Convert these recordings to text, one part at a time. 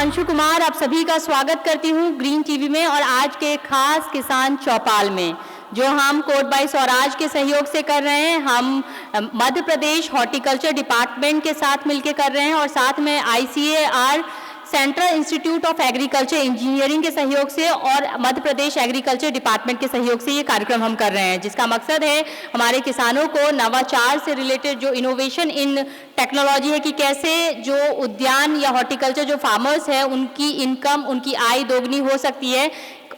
अंशु कुमार आप सभी का स्वागत करती हूँ ग्रीन टीवी में और आज के खास किसान चौपाल में, जो हम कोट बाई स्वराज के सहयोग से कर रहे हैं। हम मध्य प्रदेश हॉर्टिकल्चर डिपार्टमेंट के साथ मिलकर कर रहे हैं और साथ में ICAR central institute of agriculture engineering के सहयोग से और मध्य प्रदेश एग्रीकल्चर डिपार्टमेंट के सहयोग से ये कार्यक्रम हम कर रहे हैं, जिसका मकसद है हमारे किसानों को नवाचार से रिलेटेड जो इनोवेशन इन टेक्नोलॉजी है कि कैसे जो उद्यान या हॉर्टिकल्चर जो फार्मर्स है उनकी इनकम, उनकी आय दोगुनी हो सकती है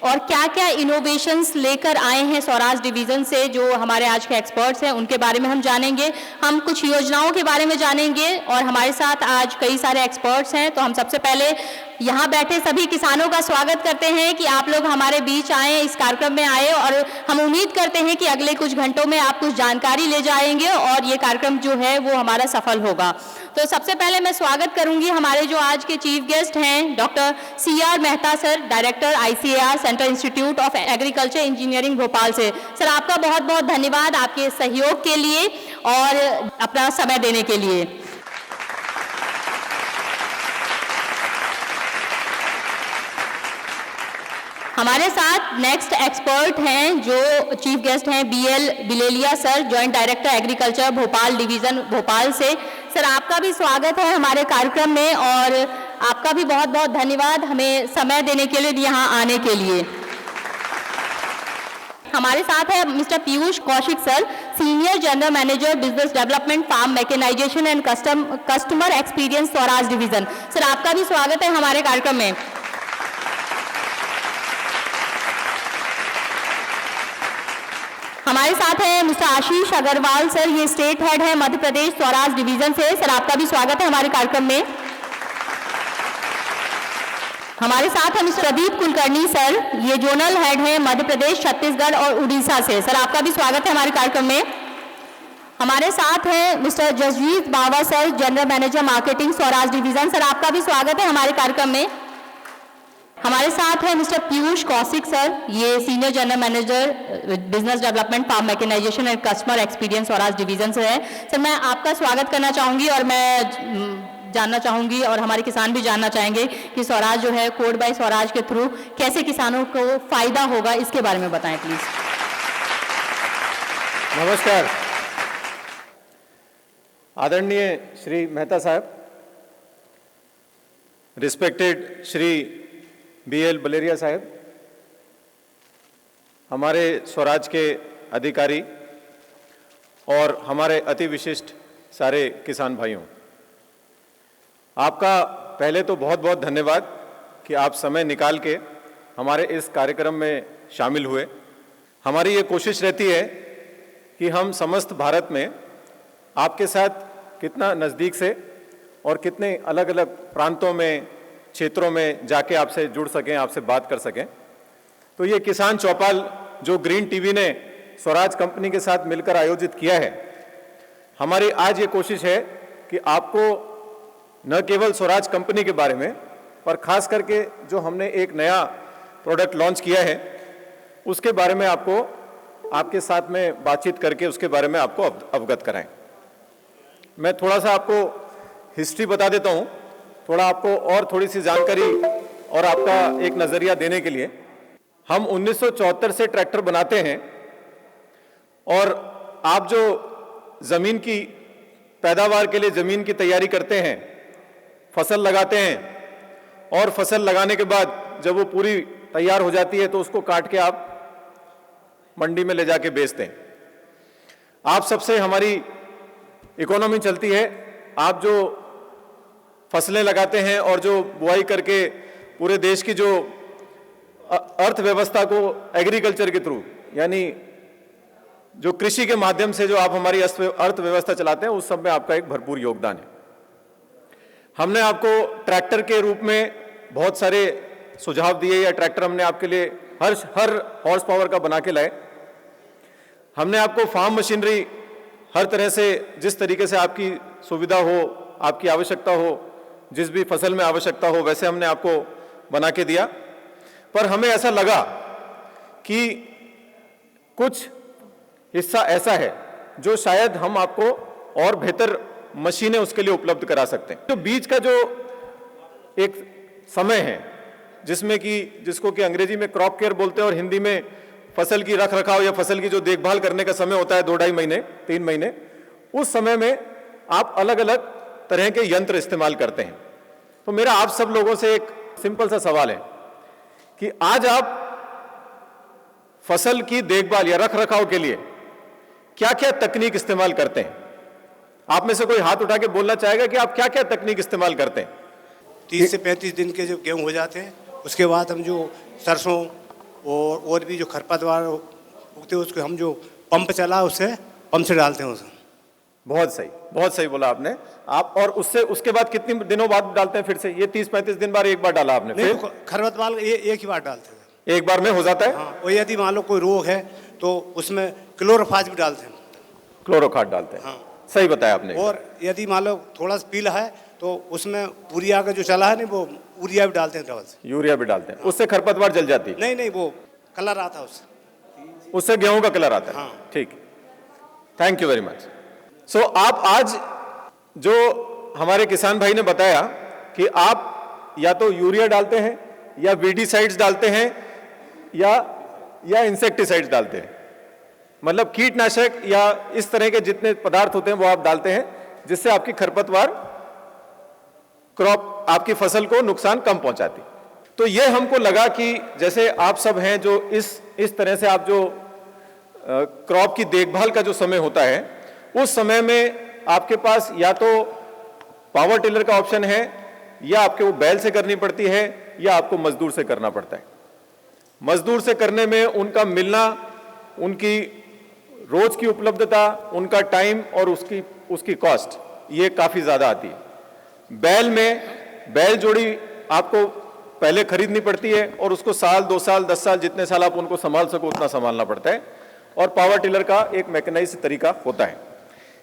और क्या क्या इनोवेशंस लेकर आए हैं स्वराज डिवीज़न से। जो हमारे आज के एक्सपर्ट्स हैं उनके बारे में हम जानेंगे, हम कुछ योजनाओं के बारे में जानेंगे और हमारे साथ आज कई सारे एक्सपर्ट्स हैं। तो हम सबसे पहले यहाँ बैठे सभी किसानों का स्वागत करते हैं कि आप लोग हमारे बीच आए, इस कार्यक्रम में आए और हम उम्मीद करते हैं कि अगले कुछ घंटों में आप कुछ जानकारी ले जाएंगे और ये कार्यक्रम जो है वो हमारा सफल होगा। तो सबसे पहले मैं स्वागत करूंगी हमारे जो आज के चीफ गेस्ट हैं, doctor CR Mehta sir, director ICAR central institute of agriculture engineering Bhopal से। सर आपका बहुत बहुत धन्यवाद आपके सहयोग के लिए और अपना समय देने के लिए। हमारे साथ नेक्स्ट एक्सपर्ट हैं जो चीफ गेस्ट हैं BL Bilaiya sir, joint director agriculture Bhopal division Bhopal से। सर आपका भी स्वागत है हमारे कार्यक्रम में और आपका भी बहुत बहुत धन्यवाद हमें समय देने के लिए, यहाँ आने के लिए। हमारे साथ है mister Piyush Kaushik sir, senior general manager business development farm mechanization and customer experience Swaraj division. Sir आपका भी स्वागत है हमारे कार्यक्रम में। हमारे साथ हैं मिस्टर आशीष अग्रवाल सर, ये स्टेट हेड है मध्य प्रदेश स्वराज डिवीज़न से। सर आपका भी स्वागत है हमारे कार्यक्रम में। हमारे साथ हैं मिस्टर प्रदीप कुलकर्णी सर, ये जोनल हेड है मध्य प्रदेश, छत्तीसगढ़ और उड़ीसा से। सर आपका भी स्वागत है हमारे कार्यक्रम में। हमारे साथ हैं mister Jasjeet Bawa sir, general manager marketing Swaraj division. Sir आपका भी स्वागत है हमारे कार्यक्रम में। हमारे साथ है मिस्टर पीयूष कौशिक सर, ये senior general manager business development farm mechanization and customer experience Swaraj division से है। सर मैं आपका स्वागत करना चाहूँगी और मैं जानना चाहूँगी और हमारे किसान भी जानना चाहेंगे कि स्वराज जो है कोट बाई स्वराज के थ्रू कैसे किसानों को फ़ायदा होगा, इसके बारे में बताएं प्लीज़। नमस्कार आदरणीय श्री मेहता साहब, रिस्पेक्टेड श्री BL बिलेरिया साहब, हमारे स्वराज के अधिकारी और हमारे अति विशिष्ट सारे किसान भाइयों, आपका पहले तो बहुत बहुत धन्यवाद कि आप समय निकाल के हमारे इस कार्यक्रम में शामिल हुए। हमारी ये कोशिश रहती है कि हम समस्त भारत में आपके साथ कितना नज़दीक से और कितने अलग अलग प्रांतों में, क्षेत्रों में जाके आपसे जुड़ सकें, आपसे बात कर सकें। तो ये किसान चौपाल जो ग्रीन टीवी ने स्वराज कंपनी के साथ मिलकर आयोजित किया है, हमारी आज ये कोशिश है कि आपको न केवल स्वराज कंपनी के बारे में पर खास करके जो हमने एक नया प्रोडक्ट लॉन्च किया है उसके बारे में आपको आपके साथ में बातचीत करके उसके बारे में आपको अवगत कराएं। मैं थोड़ा सा आपको हिस्ट्री बता देता हूँ, थोड़ा आपको और थोड़ी सी जानकारी और आपका एक नज़रिया देने के लिए। हम 1974 से ट्रैक्टर बनाते हैं और आप जो ज़मीन की पैदावार के लिए ज़मीन की तैयारी करते हैं, फसल लगाते हैं और फसल लगाने के बाद जब वो पूरी तैयार हो जाती है तो उसको काट के आप मंडी में ले जाके बेचते हैं। आप सबसे हमारी इकोनॉमी चलती है। आप जो फसलें लगाते हैं और जो बुआई करके पूरे देश की जो अर्थव्यवस्था को एग्रीकल्चर के थ्रू, यानी जो कृषि के माध्यम से जो आप हमारी अर्थव्यवस्था चलाते हैं, उस सब में आपका एक भरपूर योगदान है। हमने आपको ट्रैक्टर के रूप में बहुत सारे सुझाव दिए या ट्रैक्टर हमने आपके लिए हर हॉर्स पावर का बना के लाए। हमने आपको फार्म मशीनरी हर तरह से जिस तरीके से आपकी सुविधा हो, आपकी आवश्यकता हो, जिस भी फसल में आवश्यकता हो, वैसे हमने आपको बना के दिया। पर हमें ऐसा लगा कि कुछ हिस्सा ऐसा है जो शायद हम आपको और बेहतर मशीनें उसके लिए उपलब्ध करा सकते हैं। तो बीज का जो एक समय है जिसमें कि जिसको कि अंग्रेजी में क्रॉप केयर बोलते हैं और हिंदी में फसल की रख रखाव या फसल की जो देखभाल करने का समय होता है 2-2.5 महीने 3 महीने, उस समय में आप अलग अलग तरह के यंत्र इस्तेमाल करते हैं। तो मेरा आप सब लोगों से एक सिंपल सा सवाल है कि आज आप फसल की देखभाल या रख रखाव के लिए क्या क्या तकनीक इस्तेमाल करते हैं? आप में से कोई हाथ उठा के बोलना चाहेगा कि आप क्या क्या तकनीक इस्तेमाल करते हैं? 30 से 35 दिन के जब गेहूँ हो जाते हैं, उसके बाद हम जो सरसों और भी जो खरपतवार उगते हैं उसको हम जो पंप चला उससे पंप से डालते हैं उसमें। बहुत सही बोला आपने। आप और उससे उसके बाद कितने दिनों बाद डालते हैं फिर से? ये 30-35 दिन बाद एक बार डाला आपने? नहीं, फिर खरपतवार एक ही बार डालते हैं। एक बार में हो जाता है? हाँ, और यदि मान लो कोई रोग है तो उसमें क्लोरोफाज भी डालते हैं। क्लोरोखाद डालते हैं। हाँ। सही बताया आपने। और यदि मान लो थोड़ा सा पीला है तो उसमें यूरिया का जो चला है नहीं, वो यूरिया भी डालते हैं डबल से। यूरिया भी डालते हैं। उससे खरपतवार जल जाती है? नहीं, वो कलर आता है उससे। उससे गेहूं का कलर आता है। हाँ। ठीक, थैंक यू वेरी मच। सो आप आज जो हमारे किसान भाई ने बताया कि आप या तो यूरिया डालते हैं या वीडीसाइड्स डालते हैं या इंसेक्टिसाइड्स डालते हैं, मतलब कीटनाशक या इस तरह के जितने पदार्थ होते हैं वो आप डालते हैं, जिससे आपकी खरपतवार क्रॉप आपकी फसल को नुकसान कम पहुंचाती। तो ये हमको लगा कि जैसे आप सब हैं जो इस तरह से आप जो क्रॉप की देखभाल का जो समय होता है उस समय में आपके पास या तो पावर टिलर का ऑप्शन है या आपके वो बैल से करनी पड़ती है या आपको मजदूर से करना पड़ता है। मजदूर से करने में उनका मिलना, उनकी रोज की उपलब्धता, उनका टाइम और उसकी कॉस्ट ये काफी ज्यादा आती है। बैल जोड़ी आपको पहले खरीदनी पड़ती है और उसको साल 2 साल 10 साल जितने साल आप उनको संभाल सको उतना संभालना पड़ता है, और पावर टिलर का एक मैकेनाइज्ड तरीका होता है।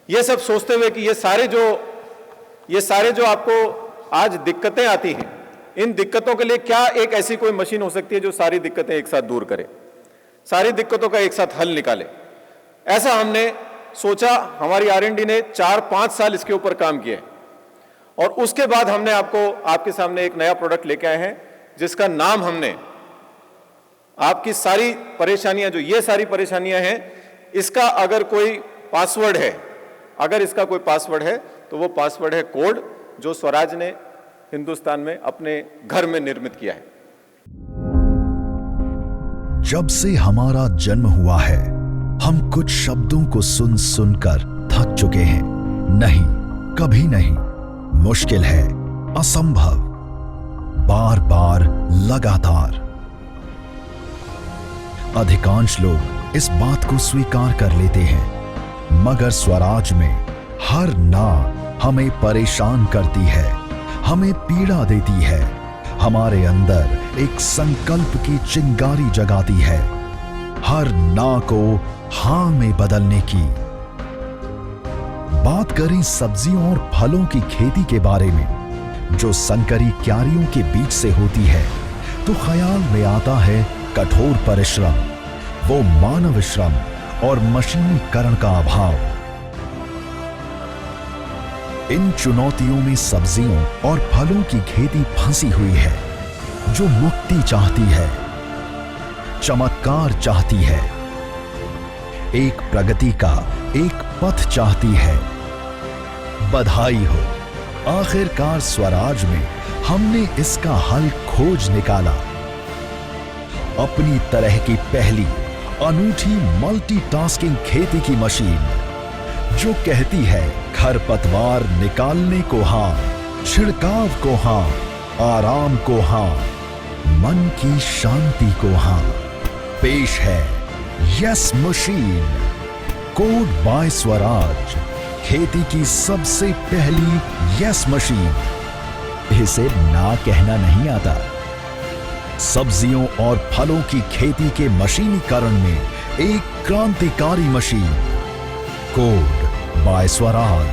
ये सब सोचते हुए कि ये सारे जो आपको आज दिक्कतें आती हैं, इन दिक्कतों के लिए क्या एक ऐसी कोई मशीन हो सकती है जो सारी दिक्कतें एक साथ दूर करे, सारी दिक्कतों का एक साथ हल निकाले। ऐसा हमने सोचा। हमारी R&D ने 4-5 साल इसके ऊपर काम किया है और उसके बाद हमने आपके सामने एक नया प्रोडक्ट लेके आए हैं जिसका नाम हमने आपकी सारी परेशानियां, जो ये सारी परेशानियां हैं, इसका अगर कोई पासवर्ड है, अगर इसका कोई पासवर्ड है तो वो पासवर्ड है कोड, जो स्वराज ने हिंदुस्तान में अपने घर में निर्मित किया है। जब से हमारा जन्म हुआ है हम कुछ शब्दों को सुन सुनकर थक चुके हैं। नहीं, कभी नहीं, मुश्किल है, असंभव, बार बार, लगातार। अधिकांश लोग इस बात को स्वीकार कर लेते हैं, मगर स्वराज में हर ना हमें परेशान करती है, हमें पीड़ा देती है, हमारे अंदर एक संकल्प की चिंगारी जगाती है, हर ना को हां में बदलने की। बात करें सब्जियों और फलों की खेती के बारे में, जो संकरी क्यारियों के बीच से होती है, तो ख्याल में आता है कठोर परिश्रम, वो मानव श्रम और मशीनीकरण का अभाव। इन चुनौतियों में सब्जियों और फलों की खेती फंसी हुई है, जो मुक्ति चाहती है, चमत्कार चाहती है, एक प्रगति का एक पथ चाहती है। बधाई हो, आखिरकार स्वराज में हमने इसका हल खोज निकाला। अपनी तरह की पहली अनूठी मल्टीटास्किंग खेती की मशीन, जो कहती है खरपतवार निकालने को हां, छिड़काव को हां, आराम को हां, मन की शांति को हां। पेश है yes machine, code by Swaraj, खेती की सबसे पहली यस मशीन। इसे ना कहना नहीं आता। सब्जियों और फलों की खेती के मशीनीकरण में एक क्रांतिकारी मशीन, कोड बाय स्वराज।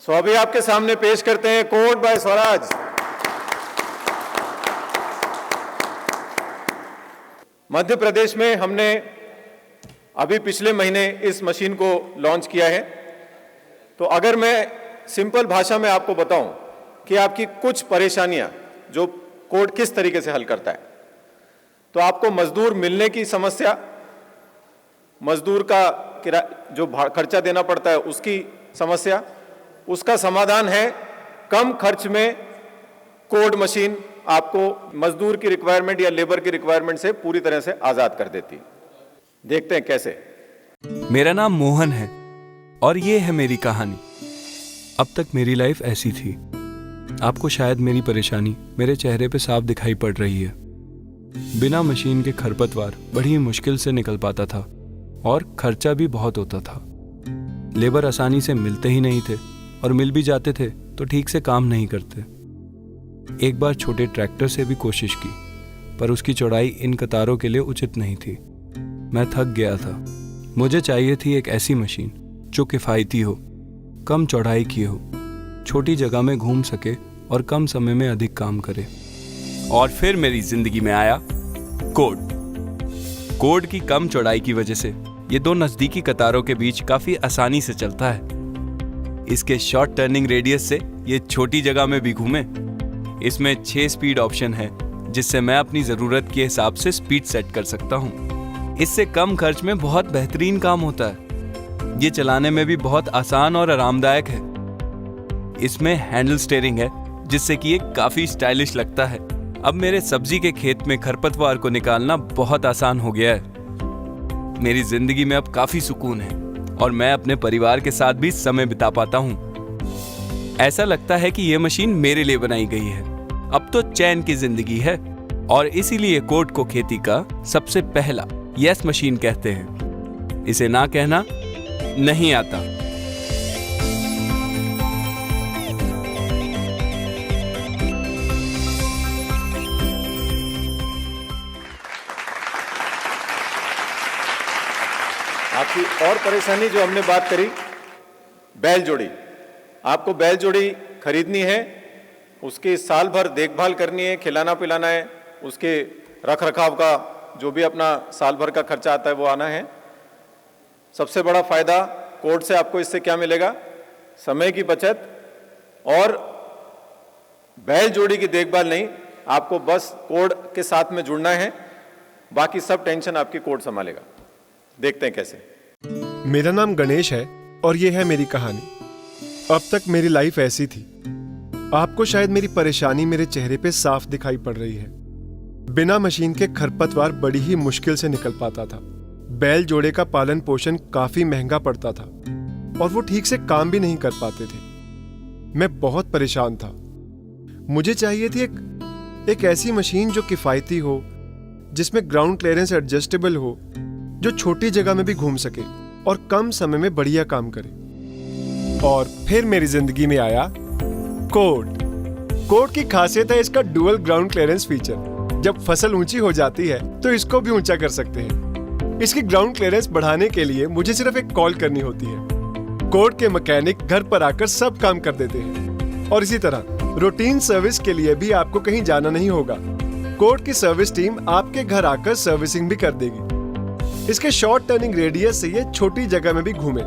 सो अभी आपके सामने पेश करते हैं कोड बाय स्वराज। मध्य प्रदेश में हमने अभी पिछले महीने इस मशीन को लॉन्च किया है। तो अगर मैं सिंपल भाषा में आपको बताऊं कि आपकी कुछ परेशानियां जो कोड किस तरीके से हल करता है, तो आपको मजदूर मिलने की समस्या, मजदूर का जो खर्चा देना पड़ता है उसकी समस्या, उसका समाधान है कम खर्च में कोड मशीन आपको मजदूर की रिक्वायरमेंट या लेबर की रिक्वायरमेंट से पूरी तरह से आजाद कर देती है। देखते हैं कैसे। मेरा नाम मोहन है और ये है मेरी कहानी। अब तक मेरी लाइफ ऐसी थी। आपको शायद मेरी परेशानी मेरे चेहरे पे साफ दिखाई पड़ रही है। बिना मशीन के खरपतवार बड़ी मुश्किल से निकल पाता था और खर्चा भी बहुत होता था। लेबर आसानी से मिलते ही नहीं थे और मिल भी जाते थे तो ठीक से काम नहीं करते। एक बार छोटे ट्रैक्टर से भी कोशिश की, पर उसकी चौड़ाई इन कतारों के लिए उचित नहीं थी। मैं थक गया था। मुझे चाहिए थी एक ऐसी मशीन जो किफ़ायती हो, कम चौड़ाई की हो, छोटी जगह में घूम सके और कम समय में अधिक काम करे। और फिर मेरी जिंदगी में आया कोड। कोड की कम चौड़ाई की वजह से ये दो नजदीकी कतारों के बीच काफी आसानी से चलता है। इसके शॉर्ट टर्निंग रेडियस से ये छोटी जगह में भी घूमे। इसमें 6 स्पीड ऑप्शन है जिससे मैं अपनी जरूरत के हिसाब से स्पीड सेट कर सकता हूँ। इससे कम खर्च में बहुत बेहतरीन काम होता है। ये चलाने में भी बहुत आसान और आरामदायक है। इसमें हैंडल स्टीयरिंग है जिससे कि ये काफी स्टाइलिश लगता है। अब मेरे सब्जी के खेत में खरपतवार को निकालना बहुत आसान हो गया है। मेरी जिंदगी में अब काफी सुकून है और मैं अपने परिवार के साथ भी समय बिता पाता हूँ। ऐसा लगता है कि यह मशीन मेरे लिए बनाई गई है। अब तो चैन की जिंदगी है और इसीलिए कोड को खेती का सबसे पहला यस मशीन कहते हैं। इसे ना कहना नहीं आता। आपकी और परेशानी जो हमने बात करी, बैल जोड़ी। आपको बैल जोड़ी खरीदनी है, उसकी साल भर देखभाल करनी है, खिलाना पिलाना है, उसके रख रखाव का जो भी अपना साल भर का खर्चा आता है वो आना है। सबसे बड़ा फायदा कोड से आपको इससे क्या मिलेगा? समय की बचत और बैल जोड़ी की देखभाल नहीं, आपको बस कोड के साथ में जुड़ना है, बाकी सब टेंशन आपकी कोड संभालेगा। देखते हैं कैसे। मेरा नाम गणेश है और ये है मेरी कहानी। अब तक मेरी लाइफ ऐसी थी। आपको शायद मेरी परेशानी मेरे चेहरे पे साफ दिखाई पड़ रही है। बिना मशीन के खरपतवार बड़ी ही मुश्किल से निकल पाता था। बैल जोड़े का पालन पोषण काफी महंगा पड़ता था और वो ठीक से काम भी नहीं कर पाते थे। मैं बहुत परेशान था। मुझे चाहिए थी एक ऐसी मशीन जो किफायती हो, जिसमें ग्राउंड क्लियरेंस एडजस्टेबल हो, जो छोटी जगह में भी घूम सके और कम समय में बढ़िया काम करे। और फिर मेरी जिंदगी में आया कोड। कोड की खासियत है इसका डुअल ग्राउंड क्लियरेंस फीचर। जब फसल ऊंची हो जाती है तो इसको भी ऊंचा कर सकते हैं। इसकी ग्राउंड क्लियरेंस बढ़ाने के लिए मुझे सिर्फ एक कॉल करनी होती है। कोड के मैकेनिक घर पर आकर सब काम कर देते हैं और इसी तरह रूटीन सर्विस के लिए भी आपको कहीं जाना नहीं होगा। कोड की सर्विस टीम आपके घर आकर सर्विसिंग भी कर देगी। इसके शॉर्ट टर्निंग रेडियस से ये छोटी जगह में भी घूमे।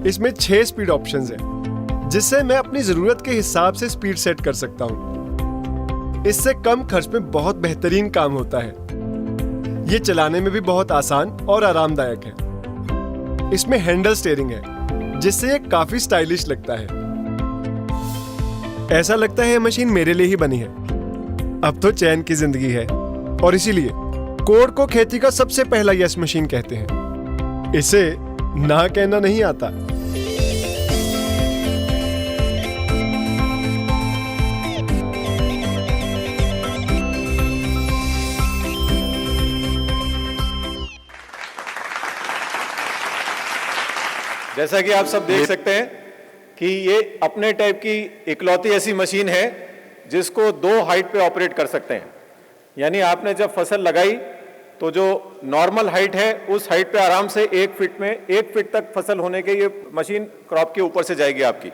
इसमें 6 स्पीड ऑप्शंस हैं, जिससे मैं अपनी जरूरत के हिसाब से स्पीड सेट कर सकता हूं। इससे कम खर्च में बहुत बेहतरीन काम होता है। ये चलाने में भी बहुत आसान और आरामदायक है। इसमें हैंडल स्टीयरिंग है, जिससे ये काफी स्टाइलिश लगता है। ऐसा लगता है ये मशीन मेरे लिए ही बनी है। अब तो चैन की जिंदगी है और इसीलिए कोड को खेती का सबसे पहला यस मशीन कहते हैं। इसे ना कहना नहीं आता। जैसा कि आप सब देख सकते हैं कि ये अपने टाइप की इकलौती ऐसी मशीन है जिसको 2 हाइट पे ऑपरेट कर सकते हैं। यानी आपने जब फसल लगाई तो जो नॉर्मल हाइट है उस हाइट पे आराम से 1 फीट तक फसल होने के ये मशीन क्रॉप के ऊपर से जाएगी आपकी।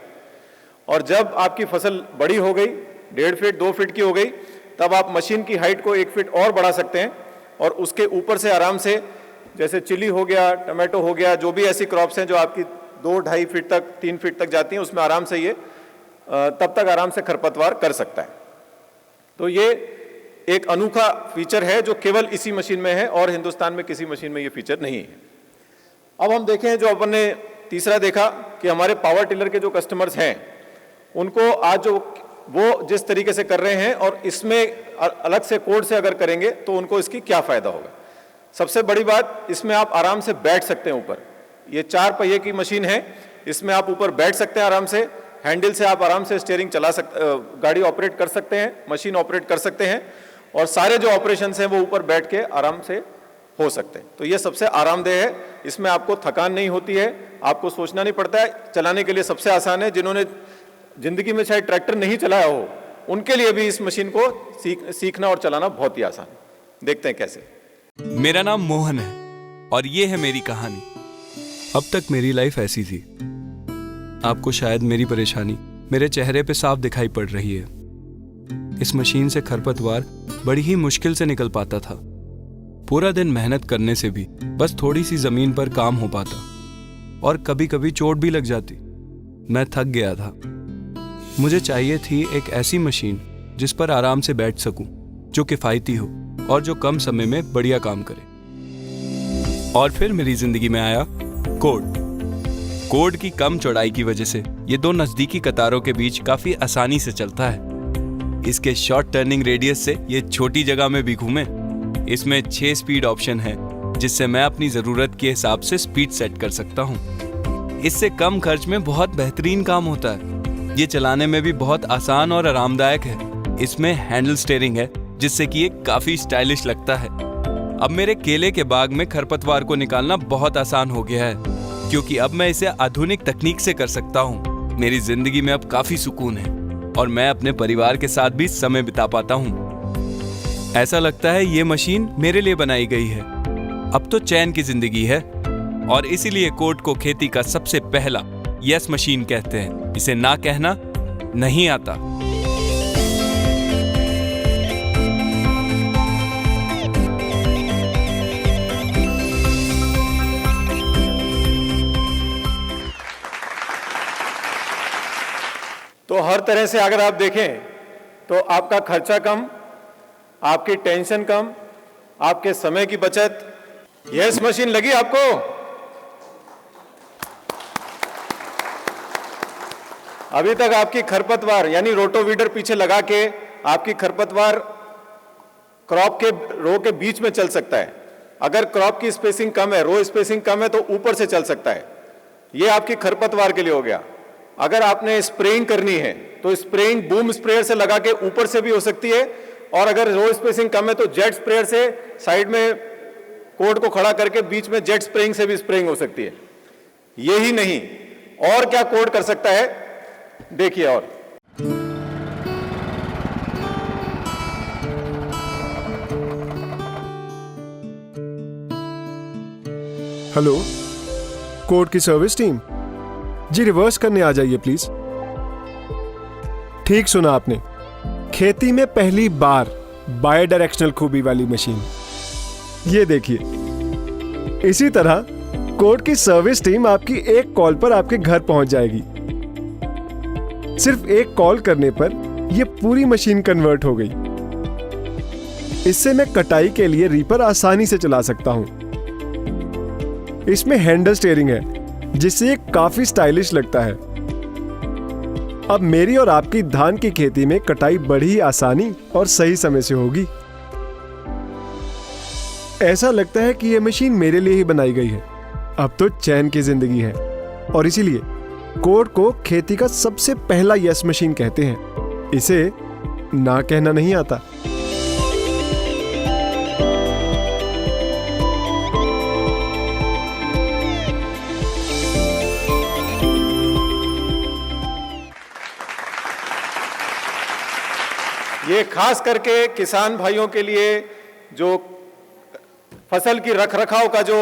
और जब आपकी फसल बड़ी हो गई, 1.5 फीट 2 फीट की हो गई, तब आप मशीन की हाइट को 1 फीट और बढ़ा सकते हैं और उसके ऊपर से आराम से, जैसे चिली हो गया, टमाटो हो गया, जो भी ऐसी क्रॉप्स हैं जो आपकी 2-2.5 फीट तक 3 फीट तक जाती हैं, उसमें आराम से ये तब तक आराम से खरपतवार कर सकता है। तो ये एक अनोखा फीचर है जो केवल इसी मशीन में है और हिंदुस्तान में किसी मशीन में ये फीचर नहीं है। अब हम देखें, जो अपन ने तीसरा देखा कि हमारे पावर टिलर के जो कस्टमर्स हैं उनको आज जो वो जिस तरीके से कर रहे हैं और इसमें अलग से कोड से अगर करेंगे तो उनको इसकी क्या फायदा होगा। सबसे बड़ी बात, इसमें आप आराम से बैठ सकते हैं ऊपर। ये 4 पहिए की मशीन है, इसमें आप ऊपर बैठ सकते हैं आराम से, हैंडल से आप आराम से स्टीयरिंग चला गाड़ी ऑपरेट कर सकते हैं, मशीन ऑपरेट कर सकते हैं और सारे जो ऑपरेशंस हैं वो ऊपर बैठ के आराम से हो सकते हैं। तो ये सबसे आरामदेह है, इसमें आपको थकान नहीं होती है, आपको सोचना नहीं पड़ता है, चलाने के लिए सबसे आसान है। जिन्होंने जिंदगी में शायद ट्रैक्टर नहीं चलाया हो उनके लिए भी इस मशीन को सीखना और चलाना बहुत ही आसान है। देखते हैं कैसे। मेरा नाम मोहन है और ये है मेरी कहानी। अब तक मेरी लाइफ ऐसी थी। आपको शायद मेरी परेशानी मेरे चेहरे पे साफ दिखाई पड़ रही है। इस मशीन से खरपतवार बड़ी ही मुश्किल से निकल पाता था। पूरा दिन मेहनत करने से भी बस थोड़ी सी जमीन पर काम हो पाता और कभी कभी चोट भी लग जाती। मैं थक गया था। मुझे चाहिए थी एक ऐसी मशीन जिस पर आराम से बैठ सकूं, जो किफायती हो और जो कम समय में बढ़िया काम करे। और फिर मेरी जिंदगी में आया कोड की कम चौड़ाई की वजह से ये 2 नजदीकी कतारों के बीच काफी आसानी से चलता है। इसके शॉर्ट टर्निंग रेडियस से ये छोटी जगह में भी घूमे। इसमें 6 स्पीड ऑप्शन है जिससे मैं अपनी जरूरत के हिसाब से स्पीड सेट कर सकता हूँ। इससे कम खर्च में बहुत बेहतरीन काम होता है। ये चलाने में भी बहुत आसान और आरामदायक है। इसमें हैंडल स्टीयरिंग है जिससे कि ये काफी स्टाइलिश लगता है। अब मेरे केले के बाग में खरपतवार को निकालना बहुत आसान हो गया है क्योंकि अब मैं इसे आधुनिक तकनीक से कर सकता हूँ। मेरी जिंदगी में अब काफी सुकून है और मैं अपने परिवार के साथ भी समय बिता पाता हूँ। ऐसा लगता है ये मशीन मेरे लिए बनाई गई है। अब तो चैन की जिंदगी है और इसीलिए कोड को खेती का सबसे पहला यस मशीन कहते हैं। इसे ना कहना नहीं आता। तो हर तरह से अगर आप देखें तो आपका खर्चा कम, आपकी टेंशन कम, आपके समय की बचत। यस मशीन लगी आपको? अभी तक आपकी खरपतवार यानी रोटोवीडर पीछे लगा के आपकी खरपतवार क्रॉप के रो के बीच में चल सकता है। अगर क्रॉप की स्पेसिंग कम है, रो स्पेसिंग कम है तो ऊपर से चल सकता है। ये आपकी खरपतवार के लिए हो गया। अगर आपने स्प्रेइंग करनी है तो स्प्रेइंग बूम स्प्रेयर से लगा के ऊपर से भी हो सकती है और अगर रो स्पेसिंग कम है तो जेट स्प्रेयर से साइड में कोड को खड़ा करके बीच में जेट स्प्रेइंग से भी स्प्रेइंग हो सकती है। यही नहीं, और क्या कोड कर सकता है देखिए। और हेलो, कोड की सर्विस टीम जी, रिवर्स करने आ जाइए प्लीज। ठीक सुना आपने, खेती में पहली बार बाय डायरेक्शनल खूबी वाली मशीन। ये देखिए, इसी तरह कोड की सर्विस टीम आपकी एक कॉल पर आपके घर पहुंच जाएगी। सिर्फ एक कॉल करने पर यह पूरी मशीन कन्वर्ट हो गई। इससे मैं कटाई के लिए रीपर आसानी से चला सकता हूं। इसमें हैंडल स्टीयरिंग है जिससे ये काफी स्टाइलिश लगता है। अब मेरी और आपकी धान की खेती में कटाई बड़ी ही आसानी और सही समय से होगी। ऐसा लगता है कि यह मशीन मेरे लिए ही बनाई गई है। अब तो चैन की जिंदगी है और इसीलिए कोड को खेती का सबसे पहला यस मशीन कहते हैं। इसे ना कहना नहीं आता। ये खास करके किसान भाइयों के लिए जो फसल की रखरखाव का जो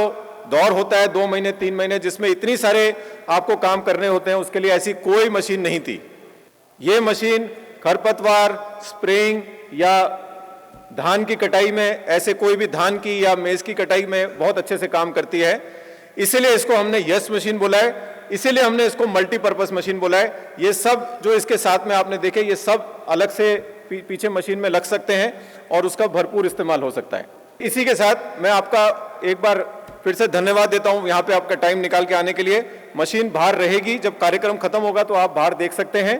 दौर होता है 2 महीने 3 महीने, जिसमें इतनी सारे आपको काम करने होते हैं, उसके लिए ऐसी कोई मशीन नहीं थी। ये मशीन खरपतवार स्प्रेइंग या धान की कटाई में, ऐसे कोई भी धान की या मेज की कटाई में बहुत अच्छे से काम करती है। इसलिए इसको हमने यस मशीन बोला है। इसीलिए हमने इसको मल्टीपर्पस मशीन बोला है। ये सब जो इसके साथ में आपने देखे, ये सब अलग से पीछे मशीन में लग सकते हैं और उसका भरपूर इस्तेमाल हो सकता है। इसी के साथ मैं आपका एक बार फिर से धन्यवाद देता हूं यहाँ पे आपका टाइम निकाल के आने के लिए। मशीन बाहर रहेगी, जब कार्यक्रम खत्म होगा तो आप बाहर देख सकते हैं।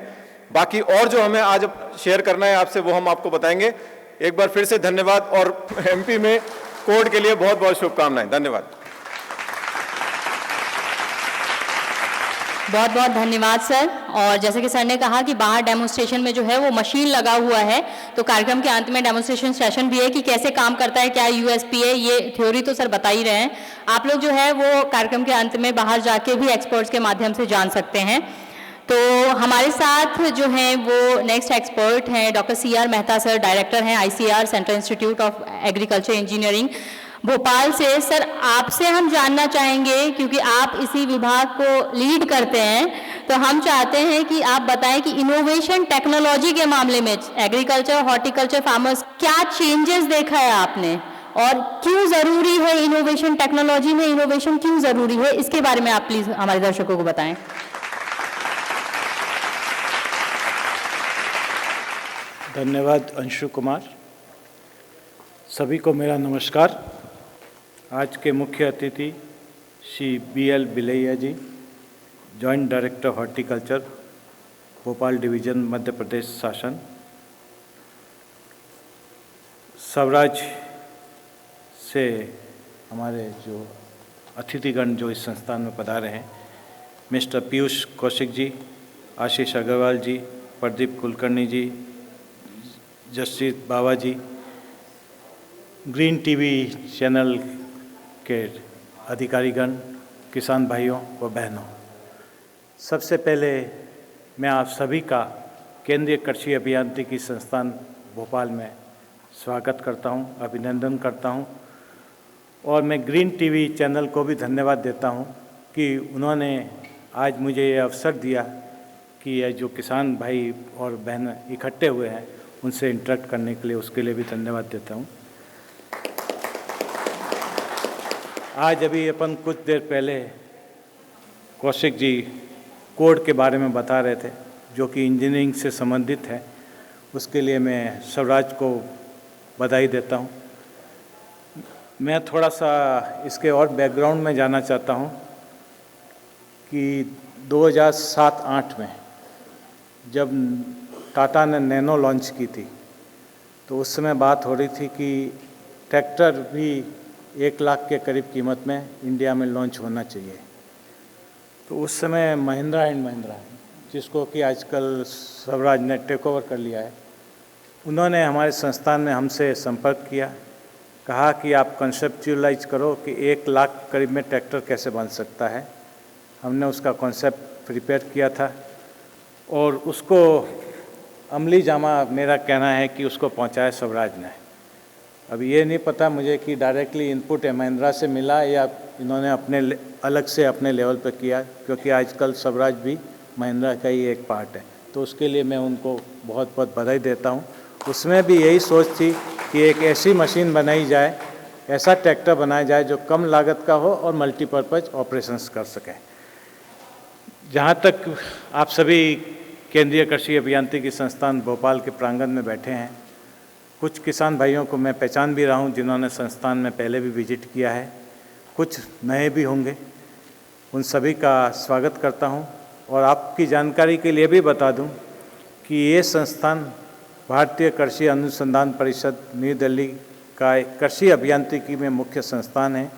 बाकी और जो हमें आज शेयर करना है आपसे वो हम आपको बताएंगे। एक बार फिर से धन्यवाद और एमपी में कोड के लिए बहुत बहुत शुभकामनाएं। धन्यवाद। बहुत बहुत धन्यवाद सर। और जैसे कि सर ने कहा कि बाहर डेमोन्स्ट्रेशन में जो है वो मशीन लगा हुआ है, तो कार्यक्रम के अंत में डेमोन्स्ट्रेशन सेशन भी है कि कैसे काम करता है, क्या यूएसपी है, ये थ्योरी तो सर बता ही रहे हैं। आप लोग जो है वो कार्यक्रम के अंत में बाहर जाके भी एक्सपर्ट्स के माध्यम से जान सकते हैं। तो हमारे साथ जो हैं वो नेक्स्ट एक्सपर्ट हैं doctor CR Mehta sir, director हैं ICR central institute of agriculture engineering Bhopal से। सर आपसे हम जानना चाहेंगे, क्योंकि आप इसी विभाग को लीड करते हैं, तो हम चाहते हैं कि आप बताएं कि इनोवेशन टेक्नोलॉजी के मामले में एग्रीकल्चर, हॉर्टिकल्चर फार्मर्स क्या चेंजेस देखा है आपने, और क्यों ज़रूरी है इनोवेशन, टेक्नोलॉजी में इनोवेशन क्यों ज़रूरी है, इसके बारे में आप प्लीज़ हमारे दर्शकों को बताएं। धन्यवाद अंशु कुमार। सभी को मेरा नमस्कार। आज के मुख्य अतिथि Shri BL Bilaiya ji, joint director horticulture, Bhopal division, Madhya Pradesh शासन। स्वराज से हमारे जो अतिथिगण जो इस संस्थान में पधारे हैं, मिस्टर पीयूष कौशिक जी, आशीष अग्रवाल जी, प्रदीप कुलकर्णी जी, जसजीत बाबा जी, ग्रीन टीवी चैनल के अधिकारीगण, किसान भाइयों व बहनों, सबसे पहले मैं आप सभी का केंद्रीय कृषि अभियांत्रिकी संस्थान भोपाल में स्वागत करता हूं, अभिनंदन करता हूं। और मैं ग्रीन टीवी चैनल को भी धन्यवाद देता हूं कि उन्होंने आज मुझे ये अवसर दिया कि ये जो किसान भाई और बहन इकट्ठे हुए हैं उनसे इंटरेक्ट करने के लिए, उसके लिए भी धन्यवाद देता हूं। आज अभी अपन कुछ देर पहले कौशिक जी कोड के बारे में बता रहे थे, जो कि इंजीनियरिंग से संबंधित है। उसके लिए मैं स्वराज को बधाई देता हूं। मैं थोड़ा सा इसके और बैकग्राउंड में जाना चाहता हूं कि 2007-8 में जब टाटा ने नैनो लॉन्च की थी, तो उस समय बात हो रही थी कि ट्रैक्टर भी 1 लाख के करीब कीमत में इंडिया में लॉन्च होना चाहिए। तो उस समय महिंद्रा एंड महिंद्रा, जिसको कि आजकल स्वराज ने टेक ओवर कर लिया है, उन्होंने हमारे संस्थान में हमसे संपर्क किया, कहा कि आप कंसेप्चुअलाइज करो कि 1 लाख करीब में ट्रैक्टर कैसे बन सकता है। हमने उसका कॉन्सेप्ट प्रिपेयर किया था और उसको अमली जामा, मेरा कहना है कि उसको पहुंचाया स्वराज ने। अब ये नहीं पता मुझे कि डायरेक्टली इनपुट महिंद्रा से मिला या इन्होंने अपने अलग से अपने लेवल पर किया, क्योंकि आजकल स्वराज भी महिंद्रा का ही एक पार्ट है। तो उसके लिए मैं उनको बहुत बहुत बधाई देता हूँ। उसमें भी यही सोच थी कि एक ऐसी मशीन बनाई जाए, ऐसा ट्रैक्टर बनाया जाए जो कम लागत का हो और मल्टीपर्पज़ ऑपरेशंस कर सके। जहाँ तक आप सभी केंद्रीय कृषि अभियांत्रिकी संस्थान भोपाल के प्रांगण में बैठे हैं, कुछ किसान भाइयों को मैं पहचान भी रहा हूँ जिन्होंने संस्थान में पहले भी विजिट किया है, कुछ नए भी होंगे। उन सभी का स्वागत करता हूँ। और आपकी जानकारी के लिए भी बता दूँ कि ये संस्थान भारतीय कृषि अनुसंधान परिषद नई दिल्ली का कृषि अभियांत्रिकी में मुख्य संस्थान है,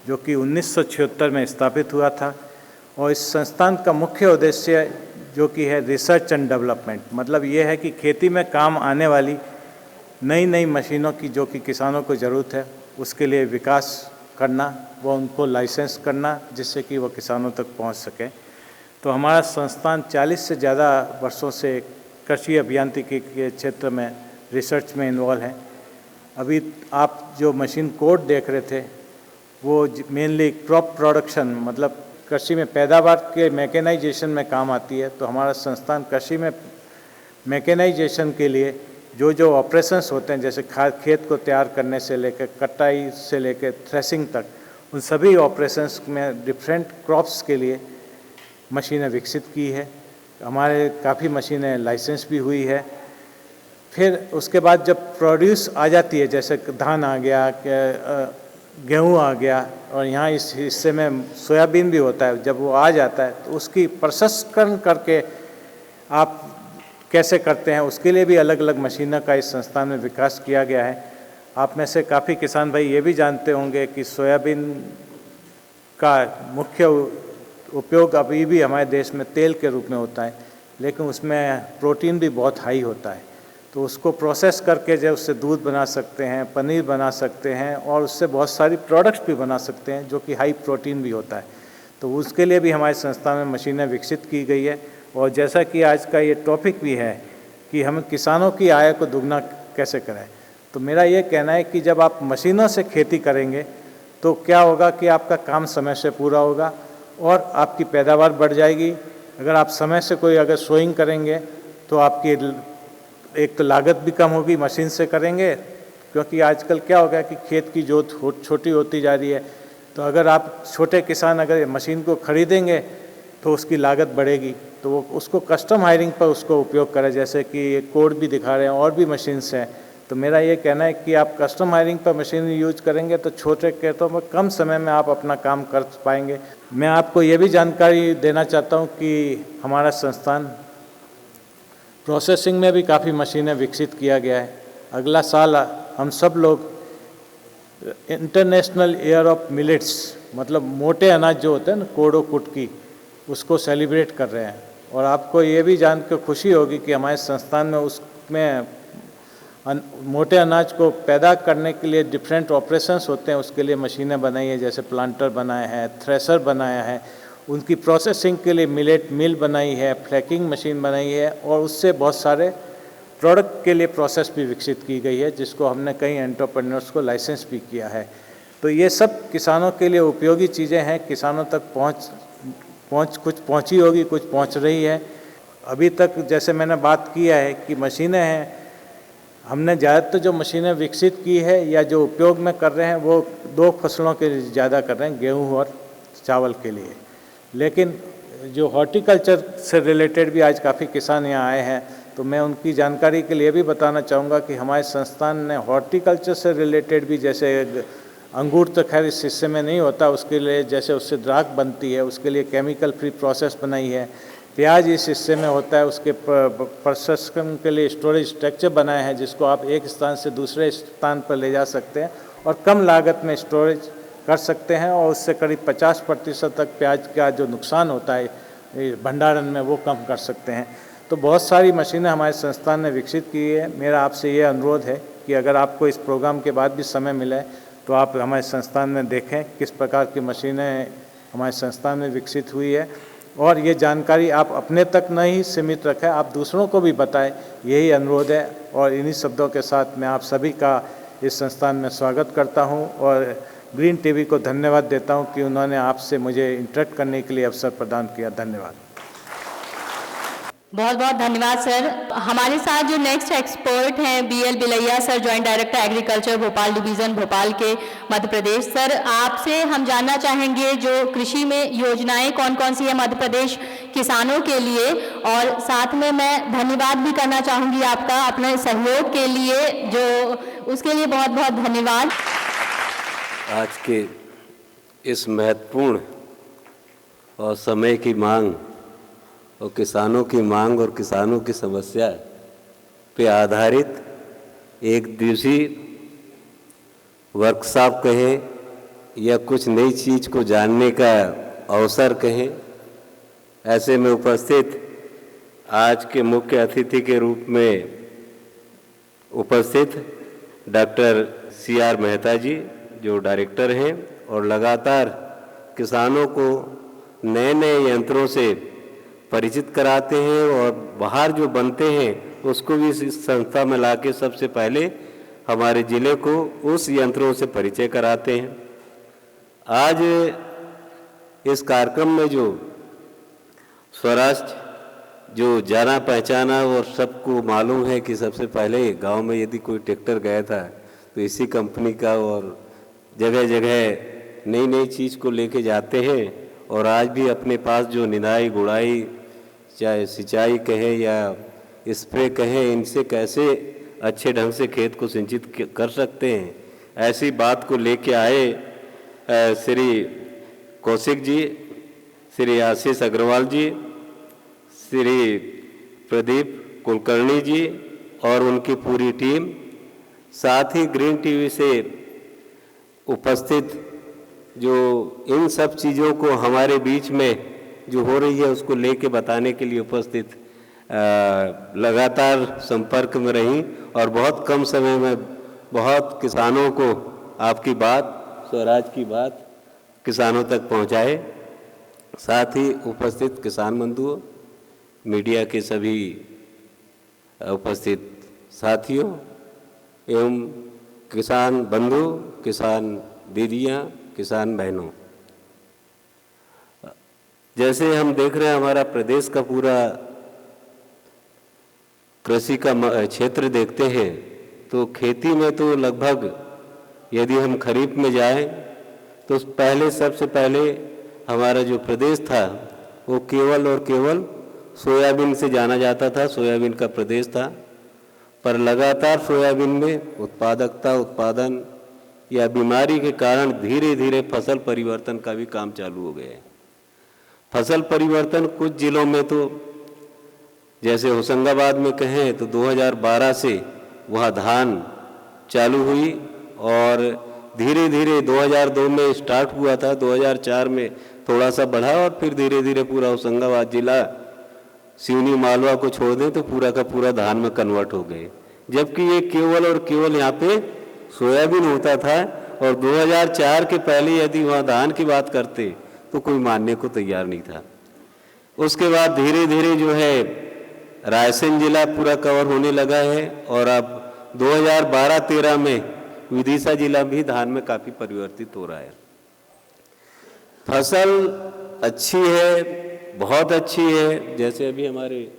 जो कि 1976 में स्थापित हुआ था। और इस संस्थान का मुख्य उद्देश्य जो कि है रिसर्च एंड डेवलपमेंट, मतलब ये है कि खेती में काम आने वाली नई नई मशीनों की जो कि किसानों को ज़रूरत है, उसके लिए विकास करना, वो उनको लाइसेंस करना, जिससे कि वो किसानों तक पहुंच सके। तो हमारा संस्थान 40 से ज़्यादा वर्षों से कृषि अभियांत्रिकी के क्षेत्र में रिसर्च में इन्वॉल्व है। अभी आप जो मशीन कोड देख रहे थे, वो मेनली क्रॉप प्रोडक्शन, मतलब कृषि में पैदावार के मैकेनाइजेशन में काम आती है। तो हमारा संस्थान कृषि में मैकेनाइजेशन के लिए जो जो ऑपरेशंस होते हैं, जैसे खेत को तैयार करने से लेकर कटाई से लेकर थ्रेसिंग तक, उन सभी ऑपरेशंस में डिफरेंट क्रॉप्स के लिए मशीनें विकसित की है। हमारे काफ़ी मशीनें लाइसेंस भी हुई है। फिर उसके बाद जब प्रोड्यूस आ जाती है, जैसे धान आ गया, गेहूँ आ गया, और यहाँ इस हिस्से में सोयाबीन भी होता है, जब वो आ जाता है तो उसकी प्रसंस्करण करके आप कैसे करते हैं, उसके लिए भी अलग अलग मशीनों का इस संस्थान में विकास किया गया है। आप में से काफ़ी किसान भाई ये भी जानते होंगे कि सोयाबीन का मुख्य उपयोग अभी भी हमारे देश में तेल के रूप में होता है, लेकिन उसमें प्रोटीन भी बहुत हाई होता है। तो उसको प्रोसेस करके जो उससे दूध बना सकते हैं, पनीर बना सकते हैं, और उससे बहुत सारी प्रोडक्ट्स भी बना सकते हैं जो कि हाई प्रोटीन भी होता है। तो उसके लिए भी हमारे संस्था में मशीनें विकसित की गई है। और जैसा कि आज का ये टॉपिक भी है कि हम किसानों की आय को दुगना कैसे करें, तो मेरा ये कहना है कि जब आप मशीनों से खेती करेंगे तो क्या होगा कि आपका काम समय से पूरा होगा और आपकी पैदावार बढ़ जाएगी। अगर आप समय से कोई अगर सोइंग करेंगे तो आपकी एक तो लागत भी कम होगी, मशीन से करेंगे, क्योंकि आजकल क्या हो गया कि खेत की जोत छोटी होती जा रही है। तो अगर आप छोटे किसान अगर मशीन को खरीदेंगे तो उसकी लागत बढ़ेगी, तो वो उसको कस्टम हायरिंग पर उसको उपयोग करें, जैसे कि कोड भी दिखा रहे हैं और भी मशीन्स हैं। तो मेरा ये कहना है कि आप कस्टम हायरिंग पर मशीन यूज करेंगे तो छोटे खेतों में कम समय में आप अपना काम कर पाएंगे। मैं आपको ये भी जानकारी देना चाहता हूँ कि हमारा संस्थान प्रोसेसिंग में भी काफ़ी मशीनें विकसित किया गया है। अगला साल हम सब लोग इंटरनेशनल ईयर ऑफ मिलेट्स, मतलब मोटे अनाज जो होते हैं ना, कोडो कुटकी, उसको सेलिब्रेट कर रहे हैं। और आपको ये भी जान के खुशी होगी कि हमारे संस्थान में उसमें मोटे अनाज को पैदा करने के लिए डिफरेंट ऑपरेशंस होते हैं, उसके लिए मशीनें बनाई है, जैसे प्लांटर बनाया है, थ्रेशर बनाया है, उनकी प्रोसेसिंग के लिए मिलेट मिल बनाई है, फ्लैकिंग मशीन बनाई है, और उससे बहुत सारे प्रोडक्ट के लिए प्रोसेस भी विकसित की गई है, जिसको हमने कई एंटरप्रेन्योर्स को लाइसेंस भी किया है। तो ये सब किसानों के लिए उपयोगी चीज़ें हैं। किसानों तक कुछ पहुंची होगी, कुछ पहुंच रही है। अभी तक जैसे मैंने बात किया है कि मशीनें हैं, हमने ज़्यादातर जो मशीनें विकसित की है या जो उपयोग में कर रहे हैं वो 2 फसलों के लिए ज़्यादा कर रहे हैं, गेहूँ और चावल के लिए। लेकिन जो हॉर्टिकल्चर से रिलेटेड भी आज काफ़ी किसान यहाँ आए हैं, तो मैं उनकी जानकारी के लिए भी बताना चाहूँगा कि हमारे संस्थान ने हॉर्टिकल्चर से रिलेटेड भी, जैसे अंगूर तो खैर इस हिस्से में नहीं होता, उसके लिए जैसे उससे द्राख बनती है, उसके लिए केमिकल फ्री प्रोसेस बनाई है। प्याज इस हिस्से में होता है, उसके प्रसंस्करण के लिए स्टोरेज स्ट्रक्चर बनाए हैं, जिसको आप एक स्थान से दूसरे स्थान पर ले जा सकते हैं और कम लागत में स्टोरेज कर सकते हैं, और उससे करीब 50% तक प्याज का जो नुकसान होता है भंडारण में वो कम कर सकते हैं। तो बहुत सारी मशीनें हमारे संस्थान ने विकसित की है। मेरा आपसे ये अनुरोध है कि अगर आपको इस प्रोग्राम के बाद भी समय मिले तो आप हमारे संस्थान में देखें किस प्रकार की मशीनें हमारे संस्थान में विकसित हुई है, और ये जानकारी आप अपने तक नहीं सीमित रखें, आप दूसरों को भी बताएं, यही अनुरोध है। और इन्हीं शब्दों के साथ मैं आप सभी का इस संस्थान में स्वागत करता हूं और ग्रीन टीवी को धन्यवाद देता हूं कि उन्होंने आपसे मुझे इंटरेक्ट करने के लिए अवसर प्रदान किया। धन्यवाद। बहुत बहुत धन्यवाद सर। हमारे साथ जो नेक्स्ट एक्सपर्ट हैं BL बिलैया sir, joint director agriculture Bhopal division Bhopal के मध्य प्रदेश। सर, आपसे हम जानना चाहेंगे जो कृषि में योजनाएं कौन कौन सी है मध्य प्रदेश किसानों के लिए, और साथ में मैं धन्यवाद भी करना चाहूँगी आपका अपने सहयोग के लिए, जो उसके लिए बहुत बहुत धन्यवाद। आज के इस महत्वपूर्ण और समय की मांग और किसानों की मांग और किसानों की समस्या पे आधारित एक दिवसीय वर्कशॉप कहें या कुछ नई चीज़ को जानने का अवसर कहें, ऐसे में उपस्थित आज के मुख्य अतिथि के रूप में उपस्थित डॉक्टर CR मेहता जी, जो डायरेक्टर हैं और लगातार किसानों को नए नए यंत्रों से परिचित कराते हैं और बाहर जो बनते हैं उसको भी इस संस्था में लाके सबसे पहले हमारे ज़िले को उस यंत्रों से परिचय कराते हैं। आज इस कार्यक्रम में जो स्वराष्ट्र जो जाना पहचाना और सबको मालूम है कि सबसे पहले गांव में यदि कोई ट्रैक्टर गया था तो इसी कंपनी का, और जगह जगह नई नई चीज़ को लेके जाते हैं और आज भी अपने पास जो निदाई गुड़ाई चाहे सिंचाई कहें या स्प्रे कहें, इनसे कैसे अच्छे ढंग से खेत को सिंचित कर सकते हैं, ऐसी बात को लेके आए श्री कौशिक जी, श्री आशीष अग्रवाल जी, श्री प्रदीप कुलकर्णी जी और उनकी पूरी टीम, साथ ही ग्रीन टीवी से उपस्थित जो इन सब चीज़ों को हमारे बीच में जो हो रही है उसको लेके बताने के लिए उपस्थित लगातार संपर्क में रही और बहुत कम समय में बहुत किसानों को आपकी बात, स्वराज की बात किसानों तक पहुंचाए। साथ ही उपस्थित किसान बंधुओं, मीडिया के सभी उपस्थित साथियों एवं किसान बंधु, किसान दीदियाँ, किसान बहनों, जैसे हम देख रहे हैं हमारा प्रदेश का पूरा कृषि का क्षेत्र देखते हैं तो खेती में तो लगभग यदि हम खरीफ में जाएं तो पहले सबसे पहले हमारा जो प्रदेश था वो केवल और केवल सोयाबीन से जाना जाता था, सोयाबीन का प्रदेश था। पर लगातार सोयाबीन में उत्पादकता, उत्पादन या बीमारी के कारण धीरे धीरे फसल परिवर्तन का भी काम चालू हो गया है। फसल परिवर्तन कुछ जिलों में तो जैसे होशंगाबाद में कहें तो 2012 से वहाँ धान चालू हुई और धीरे धीरे 2002 में स्टार्ट हुआ था, 2004 में थोड़ा सा बढ़ा और फिर धीरे धीरे पूरा होशंगाबाद जिला सिवनी मालवा को छोड़ दें तो पूरा का पूरा धान में कन्वर्ट हो गए। जबकि ये केवल और केवल यहाँ पे सोयाबीन होता था और 2004 के पहले यदि वहाँ धान की बात करते तो कोई मानने को तैयार नहीं था। उसके बाद धीरे धीरे जो है रायसेन जिला पूरा कवर होने लगा है और अब 2012-13 में विदिशा जिला भी धान में काफ़ी परिवर्तित हो रहा है। फसल अच्छी है, बहुत अच्छी है। जैसे अभी हमारे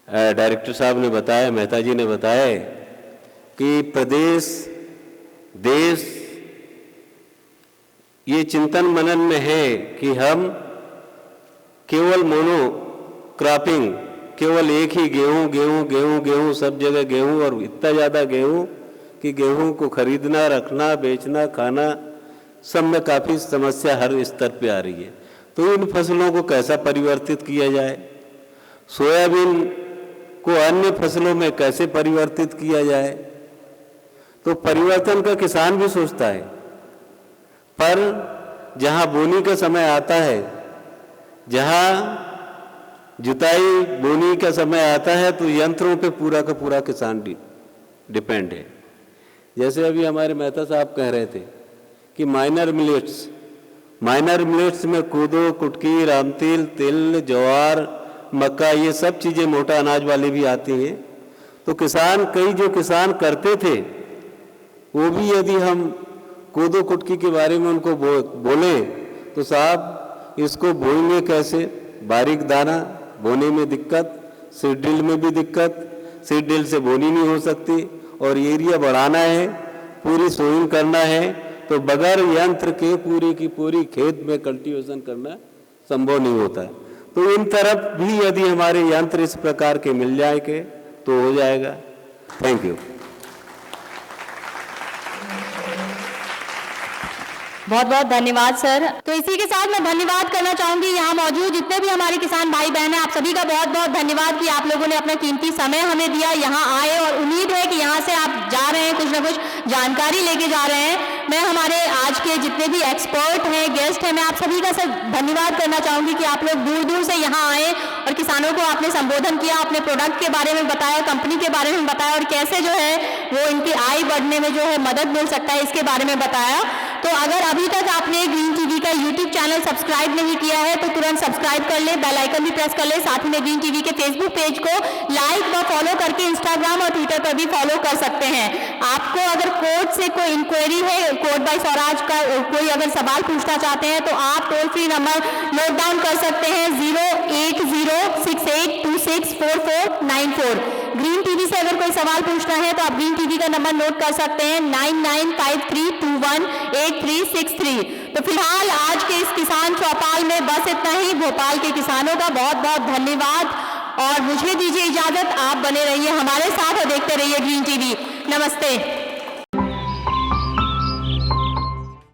डायरेक्टर साहब ने बताया, मेहता जी ने बताया कि प्रदेश, देश ये चिंतन मनन में है कि हम केवल मोनो क्रॉपिंग, केवल एक ही गेहूं गेहूं गेहूं गेहूं सब जगह गेहूं और इतना ज़्यादा गेहूं कि गेहूं को खरीदना, रखना, बेचना, खाना सब में काफ़ी समस्या हर स्तर पे आ रही है। तो इन फसलों को कैसा परिवर्तित किया जाए, सोयाबीन को अन्य फसलों में कैसे परिवर्तित किया जाए, तो परिवर्तन का किसान भी सोचता है। पर जहाँ बोनी का समय आता है, जहाँ जुताई बोनी का समय आता है तो यंत्रों पे पूरा का पूरा किसान डिपेंड है। जैसे अभी हमारे मेहता साहब कह रहे थे कि माइनर मिलेट्स में कोदो, कुटकी, रामतिल, तिल, ज्वार, मक्का ये सब चीज़ें मोटा अनाज वाली भी आती हैं। तो किसान, कई जो किसान करते थे वो भी यदि हम कोदो कुटकी के बारे में उनको बोले तो साहब इसको बोएंगे कैसे, बारीक दाना बोने में दिक्कत, सीड ड्रिल में भी दिक्कत, सीड ड्रिल से बोनी नहीं हो सकती और एरिया बढ़ाना है, पूरी सोइंग करना है तो बगैर यंत्र के पूरी की पूरी खेत में कल्टीवेशन करना संभव नहीं होता। तो इन तरफ भी यदि हमारे यंत्र इस प्रकार के मिल जाए के तो हो जाएगा। Thank you. बहुत बहुत धन्यवाद सर। तो इसी के साथ मैं धन्यवाद करना चाहूंगी यहाँ मौजूद जितने भी हमारे किसान भाई बहन हैं, आप सभी का बहुत बहुत धन्यवाद कि आप लोगों ने अपना कीमती समय हमें दिया, यहाँ आए और उम्मीद है कि यहाँ से आप जा रहे हैं, कुछ ना कुछ जानकारी लेके जा रहे हैं। मैं हमारे आज के जितने भी एक्सपर्ट हैं, गेस्ट हैं, मैं आप सभी का सर धन्यवाद करना चाहूंगी कि आप लोग दूर दूर से यहाँ आए और किसानों को आपने संबोधन किया, अपने प्रोडक्ट के बारे में बताया, कंपनी के बारे में बताया और कैसे जो है वो इनकी आय बढ़ने में जो है मदद मिल सकता है इसके बारे में बताया। तो अगर अभी तक आपने ग्रीन टीवी का यूट्यूब चैनल सब्सक्राइब नहीं किया है तो तुरंत सब्सक्राइब कर ले, बेल आइकन भी प्रेस कर ले। साथ ही में ग्रीन टीवी के फेसबुक पेज को लाइक व फॉलो करके इंस्टाग्राम और ट्विटर पर भी फॉलो कर सकते हैं। आपको अगर कोर्ट से कोई इंक्वायरी है, कोर्ट बाय स्वराज का कोई अगर सवाल पूछना चाहते हैं तो आप toll free number note down कर सकते हैं 08068264494। ग्रीन टीवी से अगर कोई सवाल पूछना है तो आप ग्रीन टीवी का नंबर नोट कर सकते हैं 9953218363। तो फिलहाल आज के इस किसान चौपाल में बस इतना ही। भोपाल के किसानों का बहुत बहुत धन्यवाद और मुझे दीजिए इजाजत। आप बने रहिए हमारे साथ और देखते रहिए ग्रीन टीवी। नमस्ते।